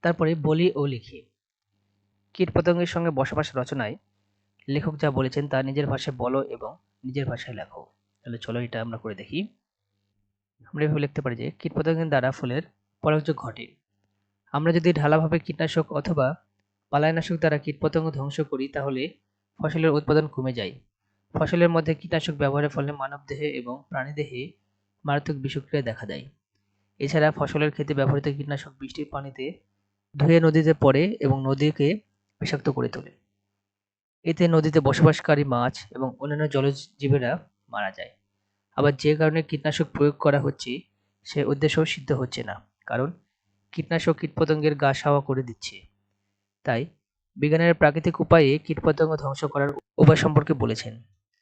তারপরে বলি ও লিখি। কীটপতঙ্গের সঙ্গে বসবাস রচনায় লেখক যা বলেছেন তা নিজের ভাষায় বলো এবং নিজের ভাষায় লেখো। তাহলে চলো এটা আমরা করে দেখি। আমরা এভাবে লিখতে পারি যে কীটপতঙ্গের দ্বারা ফুলের পরাগযোগ ঘটে। আমরা যদি ঢালাভাবে কীটনাশক অথবা পালায়নাশক দ্বারা কীটপতঙ্গ ধ্বংস করি তাহলে ফসলের উৎপাদন কমে যায়। ফসলের মধ্যে কীটনাশক ব্যবহারের ফলে মানবদেহে এবং প্রাণীদেহে মারাত্মক বিষক্রিয়া দেখা দেয়। এছাড়া ফসলের ক্ষেতে ব্যবহৃত কীটনাশক বৃষ্টির পানিতে ধুয়ে নদীতে পড়ে এবং নদীকে বিষাক্ত করে তোলে। এতে নদীতে বসবাসকারী মাছ এবং অন্যান্য জলজ জীবেরা মারা যায়। আবার যে কারণে কীটনাশক প্রয়োগ করা হচ্ছে সে উদ্দেশ্যও সিদ্ধ হচ্ছে না, কারণ কীটনাশক কীটপতঙ্গের গা সাওয়া করে দিচ্ছে। তাই বিজ্ঞানীরা প্রাকৃতিক উপায়ে কীটপতঙ্গ ধ্বংস করার উপায় সম্পর্কে বলেছেন।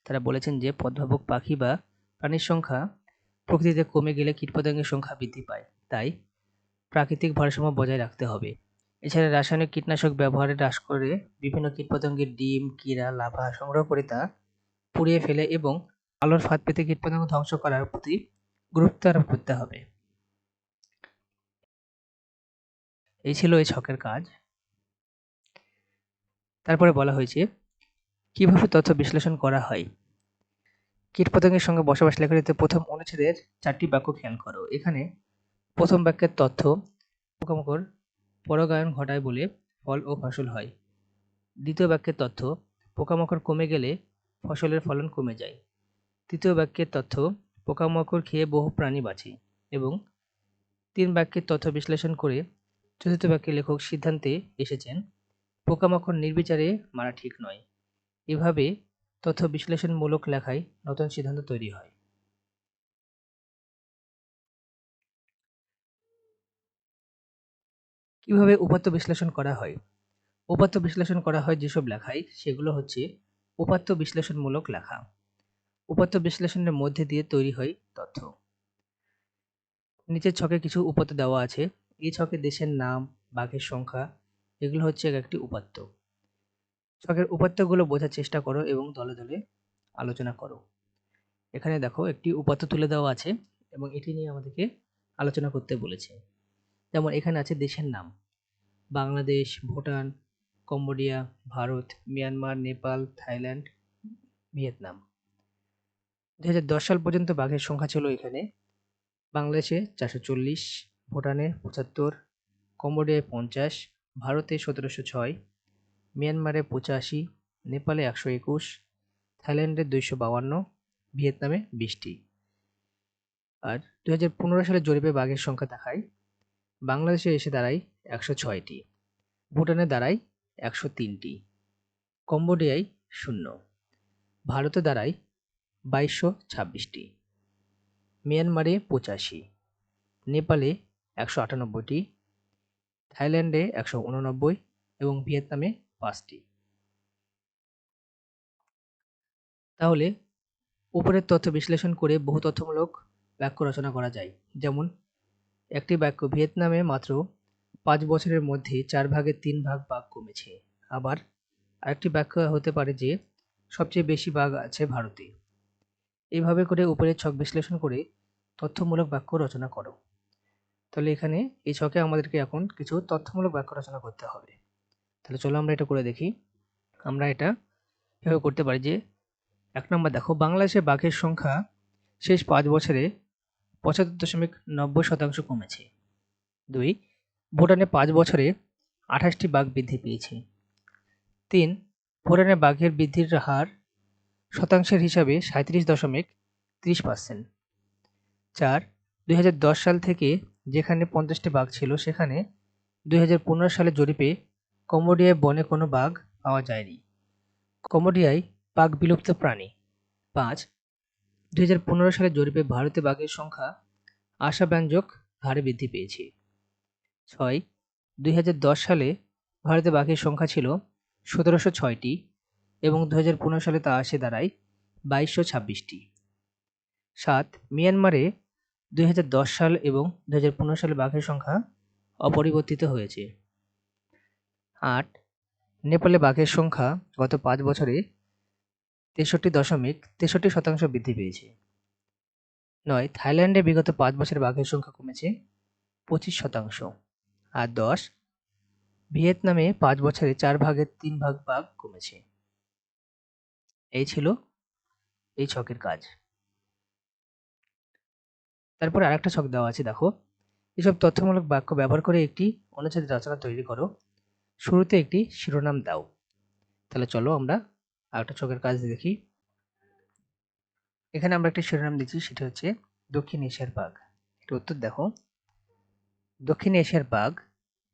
তারা বলেছেন যে পথভাবক পাখি বা প্রাণীর সংখ্যা প্রকৃতিতে কমে গেলে কীটপতঙ্গের সংখ্যা বৃদ্ধি পায়, তাই প্রাকৃতিক ভারসাম্য বজায় রাখতে হবে। এছাড়া রাসায়নিক কীটনাশক ব্যবহারে হ্রাস করে বিভিন্ন কীটপতঙ্গের ডিম, কীরা, লার্ভা সংগ্রহ করে তা পুড়িয়ে ফেলে এবং আলোর ফাঁদ পেতে কীটপতঙ্গ ধ্বংস করার প্রতি গুরুত্ব আরোপ করতে হবে। এই ছিল এই ছকের কাজ। তারপরে বলা হয়েছে কিভাবে তথ্য বিশ্লেষণ করা হয়। কীটপতঙ্গের সঙ্গে বসবাস লেখাটিতে প্রথম অনুচ্ছেদের 4টি বাক্য খেয়াল করো। এখানে প্রথম বাক্যের তথ্য পোকামাকড় পরাগায়ন ঘটায় বলে ফল ও ফসল হয়। দ্বিতীয় বাক্যের তথ্য পোকামাকড় কমে গেলে ফসলের ফলন কমে যায়। তৃতীয় বাক্যের তথ্য পোকামাকড় খেয়ে বহু প্রাণী বাঁচে। এবং 3 বাক্যের তথ্য বিশ্লেষণ করে চতুর্থ বাক্যে লেখক সিদ্ধান্তে এসেছেন পোকামাকড় নির্বিচারে মারা ঠিক নয়। এভাবে তথ্য বিশ্লেষণমূলক লেখায় নতুন সিদ্ধান্ত তৈরি হয়। কিভাবে উপাত্ত বিশ্লেষণ করা হয়? উপাত্ত বিশ্লেষণ করা হয় যেসব লেখায় সেগুলো হচ্ছে উপাত্ত বিশ্লেষণমূলক লেখা। উপাত্ত বিশ্লেষণের মধ্যে দিয়ে তৈরি হয় তথ্য। নিচের ছকে কিছু উপাত্ত দেওয়া আছে। এই ছকে দেশের নাম, বাঘের সংখ্যা এগুলো হচ্ছে এক একটি উপাত্ত। ছকের উপাত্তগুলো বোঝার চেষ্টা করো এবং দলে দলে আলোচনা করো। এখানে দেখো একটি উপাত্ত তুলে দেওয়া আছে এবং এটি নিয়ে আমাদেরকে আলোচনা করতে বলেছে। যেমন এখানে আছে দেশের নাম: Bangladesh, Bhutan, Cambodia, Bharat, Myanmar, Nepal, Thailand, Vietnam. 2010 সাল পর্যন্ত বাঘের সংখ্যা ছিল এখানে বাংলাদেশে 440, ভুটানে 75, কম্বোডিয়ায় 50, ভারতে 1706, মিয়ানমারে 85, নেপালে 121, থাইল্যান্ডে 252, ভিয়েতনামে 20টি। আর 2015 সালে জরিপে বাঘের সংখ্যা দেখায় বাংলাদেশে এসে দাঁড়ায় 106টি, ভুটানে দাঁড়ায় 103টি, কম্বোডিয়ায় 0, ভারতে দাঁড়ায় 2226টি, মিয়ানমারে 85, নেপালে 198টি, থাইল্যান্ডে 189 এবং ভিয়েতনামে 5টি। তাহলে উপরের তথ্য বিশ্লেষণ করে বহু তথ্যমূলক বাক্য রচনা করা যায়। যেমন একটি বাক্য ভিয়েতনামে মাত্র 5 বছরের মধ্যে 4 ভাগের 3 ভাগ বাঘ কমেছে। আবার আরেকটি বাক্য হতে পারে যে সবচেয়ে বেশি বাঘ আছে ভারতে। এইভাবে করে উপরের ছক বিশ্লেষণ করে তথ্যমূলক বাক্য রচনা করো। তাহলে এখানে এই ছকে আমাদেরকে এখন কিছু তথ্যমূলক বাক্য রচনা করতে হবে। তাহলে চলো আমরা এটা করে দেখি। আমরা এটা এভাবে করতে পারি যে 1 নম্বর দেখো, বাংলাদেশে বাঘের সংখ্যা শেষ 5 বছরে 75.90% কমেছে। 2, ভুটানে 5 বছরে 28টি বাঘ বৃদ্ধি পেয়েছে। 3, ভুটানে বাঘের বৃদ্ধির হার শতাংশের হিসাবে 37.30%। 4, 2010 সাল থেকে যেখানে 50টি বাঘ ছিল সেখানে 2015 সালে জরিপে কম্বোডিয়ায় বনে কোনো বাঘ পাওয়া যায়নি। কম্বোডিয়ায় বাঘ বিলুপ্ত প্রাণী। 5, 2015 সালে জরিপে ভারতে বাঘের সংখ্যা আশাব্যঞ্জক হারে বৃদ্ধি পেয়েছে। 6, 2010 সালে ভারতে বাঘের সংখ্যা ছিল 1706টি এবং 2015 সালে তা এসে দাঁড়ায় 2226টি। 7, মিয়ানমারে 2010 সাল এবং 2015 সালে বাঘের সংখ্যা অপরিবর্তিত হয়েছে। 8, নেপালে বাঘের সংখ্যা গত 5 বছরে 63.63% বৃদ্ধি পেয়েছে। 9, থাইল্যান্ডে বিগত 5 বছরে বাঘের সংখ্যা কমেছে 25%। আর 10, ভিয়েতনামে 5 বছরে 4 ভাগের 3 ভাগ বাঘ কমেছে। এই ছিল এই ছকের কাজ। তারপর আরেকটা ছক দেওয়া আছে, দেখো। এসব তথ্যমূলক বাক্য ব্যবহার করে একটি অনুচ্ছেদ রচনা তৈরি করো। শুরুতে একটি শিরোনাম দাও। তাহলে চলো আমরা আরেকটা ছকের কাজ দেখি। এখানে আমরা একটা শিরোনাম দিচ্ছি, সেটা হচ্ছে দক্ষিণ এশিয়ার বাঘ। এটা উত্তর দেখো। দক্ষিণ এশিয়ার বাঘ।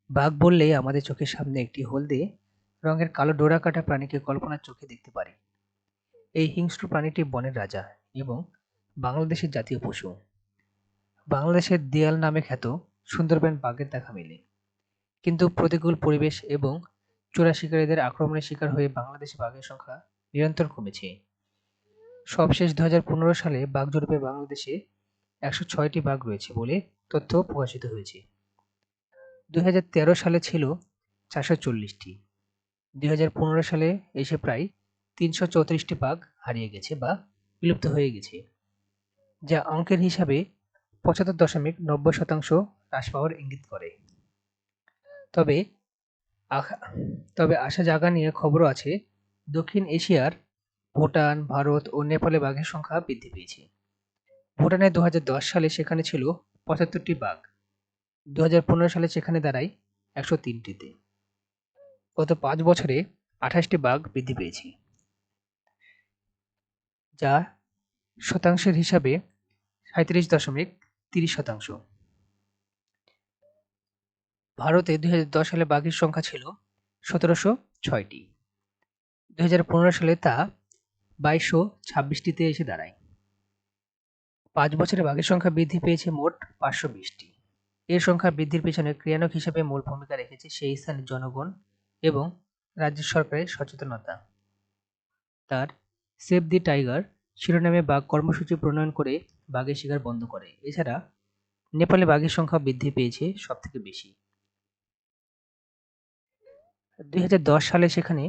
বাঘ বললেই আমাদের চোখের সামনে একটি হলদে রঙের কালো ডোরা কাটা প্রাণীকে কল্পনার চোখে দেখতে পারি। এই হিংস্র প্রাণীটি বনের রাজা এবং বাংলাদেশের জাতীয় পশু। বাংলাদেশের দেয়াল নামে খ্যাত সুন্দরবন বাঘের দেখা মেলে, কিন্তু প্রতিকূল পরিবেশ এবং চোরা শিকারীদের আক্রমণের শিকার হয়ে বাংলাদেশে বাঘের সংখ্যা নিরন্তর কমেছে। সবশেষ 2015 সালে বাঘ জরিপে বাংলাদেশে 106টি বাঘ রয়েছে বলে তথ্য প্রকাশিত হয়েছে। 2013 সালে ছিল 440টি। 2015 সালে এসে প্রায় 334টি বাঘ হারিয়ে গেছে বা বিলুপ্ত হয়ে গেছে, যা অঙ্কের হিসাবে 75.90% হ্রাস পাওয়ার ইঙ্গিত করে। তবে আশা জাগা নিয়ে খবরও আছে। দক্ষিণ এশিয়ার ভুটান, ভারত ও নেপালে বাঘের সংখ্যা বৃদ্ধি পেয়েছে। ভুটানে 2010 সালে সেখানে ছিল 75টি বাঘ। 2015 সালে সেখানে দাঁড়ায় 103টিতে। গত 5 বছরে 28টি বাঘ বৃদ্ধি পেয়েছে, যা শতাংশের হিসাবে 37.30%। ভারতে 2010 সালে বাঘের সংখ্যা ছিল 1706টি। 2015 সালে তা 2226টিতে এসে দাঁড়ায়। 5 বছরে বাঘের সংখ্যা বৃদ্ধি পেয়েছে মোট 520টি। এর সংখ্যা বৃদ্ধির পেছনে ক্রিয়ানক হিসেবে মূল ভূমিকা রেখেছে সেই স্থানের জনগণ এবং রাজ্য সরকারের সচেতনতা। তার সেভ দি টাইগার শিরোনামে বাঘ কর্মসূচি প্রণয়ন করে বাঘের শিকার বন্ধ করে। এছাড়া নেপালে বাঘের সংখ্যা বৃদ্ধি পেয়েছে সবথেকে বেশি। 2010 সালে সেখানে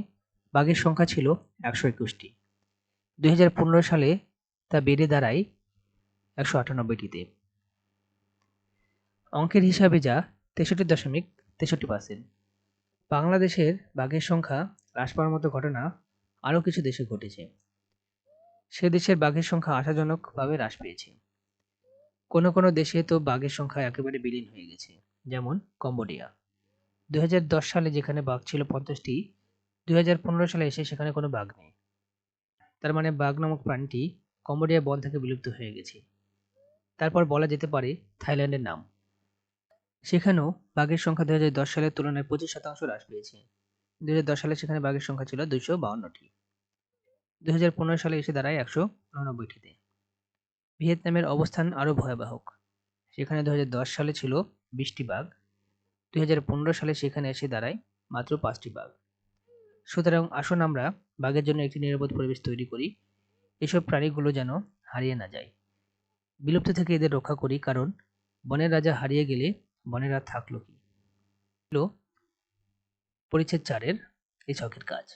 বাঘের সংখ্যা ছিল 121টি। 2015 সালে তা বেড়ে দাঁড়ায় 198টিতে। অঙ্কের হিসাবে যা 63.63%। বাংলাদেশের বাঘের সংখ্যা হ্রাস পাওয়ার মতো ঘটনা আরও কিছু দেশে ঘটেছে। সে দেশের বাঘের সংখ্যা আশাজনকভাবে হ্রাস পেয়েছে। কোনো কোনো দেশে তো বাঘের সংখ্যা একেবারে বিলীন হয়ে গেছে, যেমন কম্বোডিয়া। 2010 সালে যেখানে বাঘ ছিল 50টি, 2015 সালে এসে সেখানে কোনো বাঘ নেই। তার মানে বাঘ নামক প্রাণীটি কম্বোডিয়া বন থেকে বিলুপ্ত হয়ে গেছে। তারপর বলা যেতে পারে থাইল্যান্ডের নাম। সেখানেও বাঘের সংখ্যা 2010 সালের তুলনায় 25% হ্রাস পেয়েছে। 2010 সালে সেখানে বাঘের সংখ্যা ছিল 252টি। 2015 সালে এসে দাঁড়ায় 189টিতে। ভিয়েতনামের অবস্থান আরও ভয়াবহ। সেখানে 2010 সালে ছিল 20টি বাঘ। 2015 সালে সেখানে এসে দাঁড়ায় মাত্র 5টি বাঘ। সুতরাং আসুন আমরা বাঘের জন্য একটি নিরাপদ পরিবেশ তৈরি করি, এসব প্রাণীগুলো যেন হারিয়ে না যায়। বিলুপ্ত থেকে এদের রক্ষা করি, কারণ বনের রাজা হারিয়ে গেলে বনের আর থাকলো কি? পরিচ্ছেদ 4-এর এই ছকের কাজ।